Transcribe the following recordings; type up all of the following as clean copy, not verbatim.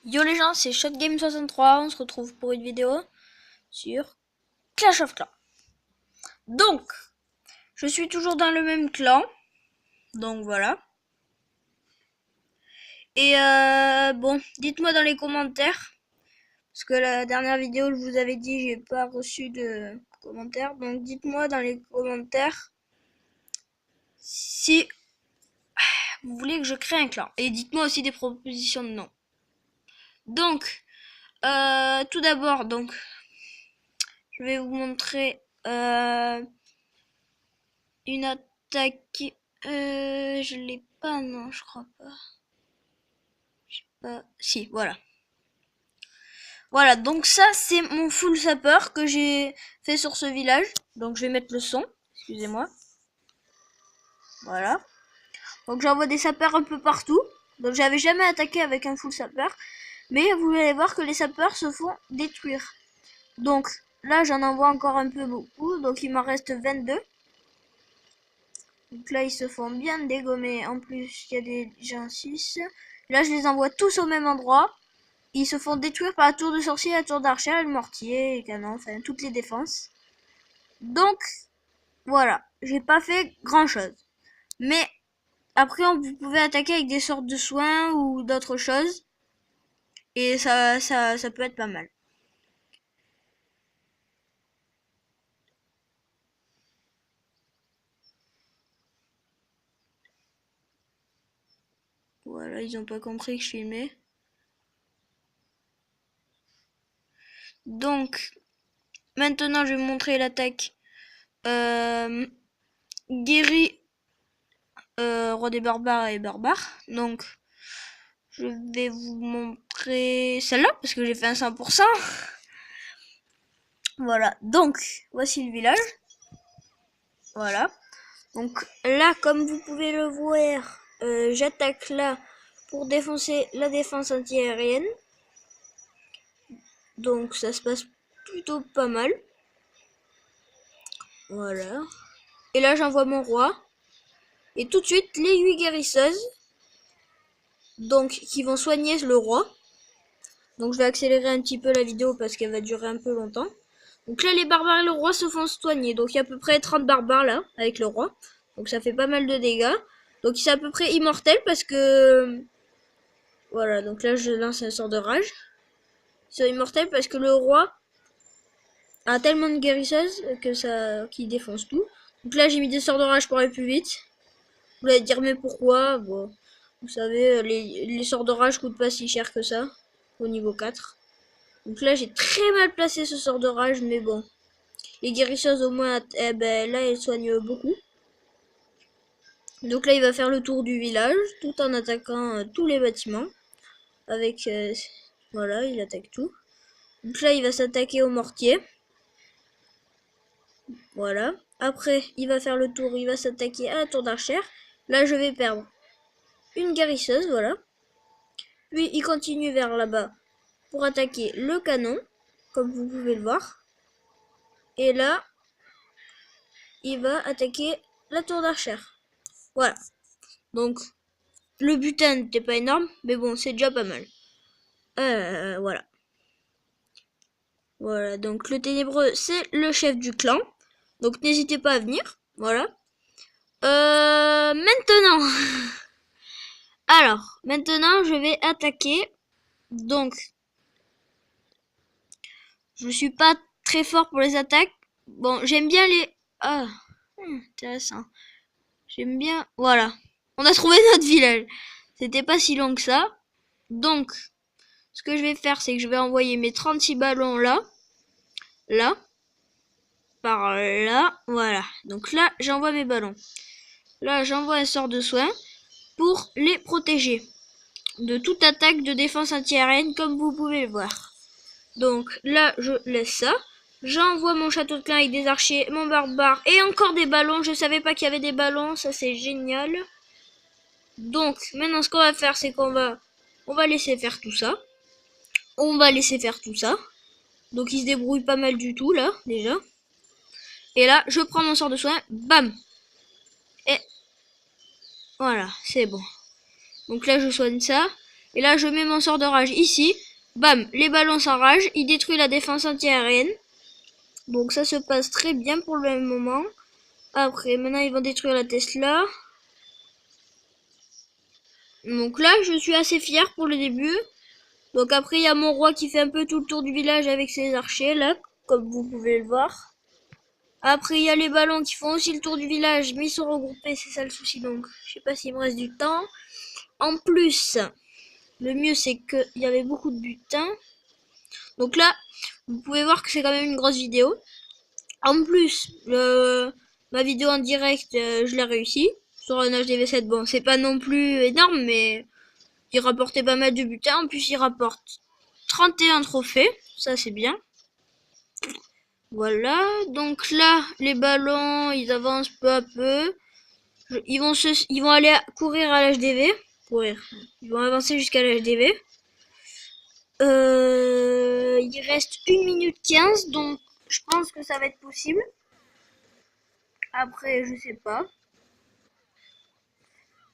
Yo les gens, c'est ShotGame63, on se retrouve pour une vidéo sur Clash of Clans. Donc, je suis toujours dans le même clan, donc voilà. Et bon, dites-moi dans les commentaires, parce que la dernière vidéo, je vous avais dit, j'ai pas reçu de commentaires, donc dites-moi dans les commentaires si vous voulez que je crée un clan. Et dites-moi aussi des propositions de noms. Donc, tout d'abord, donc, je vais vous montrer une attaque. Je l'ai pas, non, je crois pas. Je sais pas. Si, voilà. Voilà, donc ça, c'est mon full sapeur que j'ai fait sur ce village. Donc je vais mettre le son. Excusez-moi. Voilà. Donc j'envoie des sapeurs un peu partout. Donc j'avais jamais attaqué avec un full sapeur. Mais vous allez voir que les sapeurs se font détruire. Donc là, j'en envoie encore un peu beaucoup. Donc il m'en reste 22. Donc là, ils se font bien dégommer. En plus, il y a des gens 6. Là, je les envoie tous au même endroit. Ils se font détruire par la tour de sorcier, la tour d'archer, le mortier, les canons, enfin toutes les défenses. Donc, voilà. J'ai pas fait grand chose. Mais, après, vous pouvez attaquer avec des sortes de soins ou d'autres choses. Et ça peut être pas mal. Voilà, ils ont pas compris que je filmais. Donc, maintenant, je vais vous montrer l'attaque. Guéri, roi des barbares et barbares. Donc, je vais vous montrer celle-là, parce que j'ai fait un 100%. Voilà, donc, voici le village. Voilà. Donc là, comme vous pouvez le voir, j'attaque là pour défoncer la défense anti-aérienne. Donc ça se passe plutôt pas mal. Voilà. Et là, j'envoie mon roi. Et tout de suite, les 8 guérisseuses. Donc, qui vont soigner le roi. Donc je vais accélérer un petit peu la vidéo parce qu'elle va durer un peu longtemps. Donc là, les barbares et le roi se font soigner. Donc il y a à peu près 30 barbares là, avec le roi. Donc ça fait pas mal de dégâts. Donc c'est à peu près immortel parce que... Voilà, donc là je lance un sort de rage. C'est immortel parce que le roi a tellement de guérisseuses que ça qui défonce tout. Donc là j'ai mis des sorts de rage pour aller plus vite. Vous allez dire mais pourquoi? Bon, vous savez, les sorts de rage coûtent pas si cher que ça, au niveau 4. Donc là j'ai très mal placé ce sort de rage, mais bon. Les guérisseuses au moins, eh ben, là elles soignent beaucoup. Donc là il va faire le tour du village tout en attaquant tous les bâtiments. Avec, voilà, il attaque tout. Donc là il va s'attaquer au mortier. Voilà. Après il va faire le tour, il va s'attaquer à la tour d'archer. Là je vais perdre une guérisseuse, voilà. Puis il continue vers là-bas pour attaquer le canon, comme vous pouvez le voir. Et là, il va attaquer la tour d'archer. Voilà. Donc, le butin n'était pas énorme, mais bon, c'est déjà pas mal. Voilà. Voilà, donc le ténébreux, c'est le chef du clan. Donc, n'hésitez pas à venir. Voilà. Maintenant. Alors, maintenant, je vais attaquer. Donc, je suis pas très fort pour les attaques. Bon, j'aime bien les... Ah, intéressant. J'aime bien... Voilà. On a trouvé notre village. C'était pas si long que ça. Donc, ce que je vais faire, c'est que je vais envoyer mes 36 ballons là. Là. Par là. Voilà. Donc là, j'envoie mes ballons. Là, j'envoie un sort de soin pour les protéger de toute attaque de défense anti-aérienne, comme vous pouvez le voir. Donc là, je laisse ça. J'envoie mon château de clan avec des archers, mon barbare et encore des ballons. Je savais pas qu'il y avait des ballons, ça c'est génial. Donc maintenant ce qu'on va faire, c'est qu'on va laisser faire tout ça. On va laisser faire tout ça. Donc il se débrouille pas mal du tout là, déjà. Et là, je prends mon sort de soin, bam. Et voilà, c'est bon. Donc là, je soigne ça. Et là, je mets mon sort de rage ici. Bam, les ballons s'enragent. Il détruit la défense antiaérienne. Donc ça se passe très bien pour le moment. Après, maintenant, ils vont détruire la Tesla. Donc là, je suis assez fier pour le début. Donc après, il y a mon roi qui fait un peu tout le tour du village avec ses archers, là, comme vous pouvez le voir. Après, il y a les ballons qui font aussi le tour du village, mais ils sont regroupés, c'est ça le souci. Donc, je sais pas s'il me reste du temps. En plus, le mieux, c'est qu'il y avait beaucoup de butin. Donc là, vous pouvez voir que c'est quand même une grosse vidéo. En plus, ma vidéo en direct, je l'ai réussi. Sur un HDV7, bon, c'est pas non plus énorme, mais il rapportait pas mal de butin. En plus, il rapporte 31 trophées. Ça, c'est bien. Voilà. Donc là, les ballons, ils avancent peu à peu. Ils vont aller courir à l'HDV. Courir. Ils vont avancer jusqu'à l'HDV. Il reste 1 minute 15, donc je pense que ça va être possible. Après, je sais pas.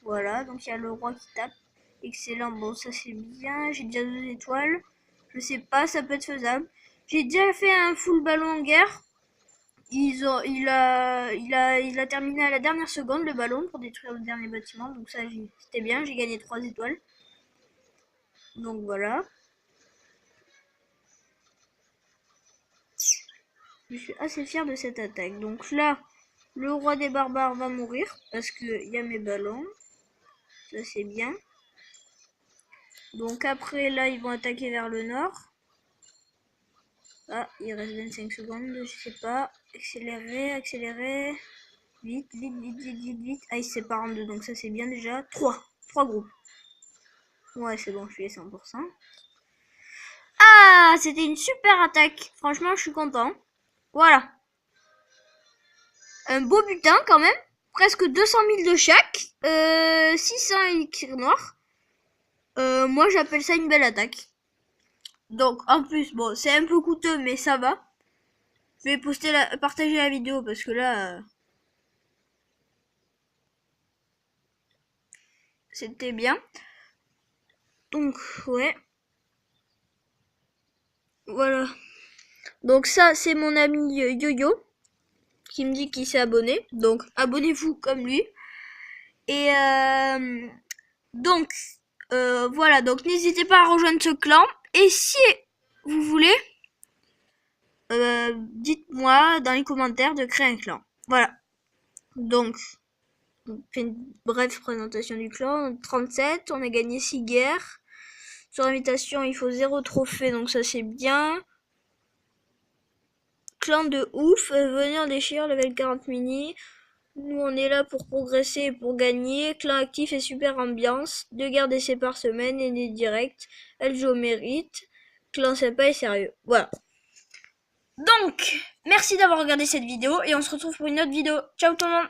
Voilà, donc il y a le roi qui tape. Excellent, bon ça c'est bien. J'ai déjà 2 étoiles. Je sais pas, ça peut être faisable. J'ai déjà fait un full ballon en guerre. Il a terminé à la dernière seconde le ballon pour détruire le dernier bâtiment. Donc ça c'était bien, j'ai gagné 3 étoiles. Donc voilà. Je suis assez fier de cette attaque. Donc là, le roi des barbares va mourir parce qu'il y a mes ballons. Ça c'est bien. Donc après là, ils vont attaquer vers le nord. Ah, il reste 25 secondes, je sais pas. Accélérer, accélérer. Vite, vite, vite, vite, vite, vite. Ah, ils se séparent en deux, donc ça c'est bien déjà. 3 groupes. Ouais, c'est bon, je suis à 100%. Ah, c'était une super attaque. Franchement, je suis content. Voilà. Un beau butin quand même. Presque 200 000 de chaque. 600 élixirs noirs. Moi, j'appelle ça une belle attaque. Donc, en plus, bon, c'est un peu coûteux, mais ça va. Je vais partager la vidéo parce que là, c'était bien. Donc, ouais. Voilà. Donc ça, c'est mon ami Yo-Yo qui me dit qu'il s'est abonné. Donc, abonnez-vous comme lui. Et donc, voilà. Donc, n'hésitez pas à rejoindre ce clan. Et si vous voulez, dites-moi dans les commentaires de créer un clan. Voilà. Donc, on fait une brève présentation du clan. 37, on a gagné 6 guerres. Sur invitation, il faut 0 trophée, donc ça c'est bien. Clan de ouf, venir déchirer level 40 mini. Nous on est là pour progresser et pour gagner. Clan actif et super ambiance. 2 guerres d'essai par semaine et des directs. Elle joue au mérite. Clan sympa et sérieux. Voilà. Donc, merci d'avoir regardé cette vidéo et on se retrouve pour une autre vidéo. Ciao tout le monde!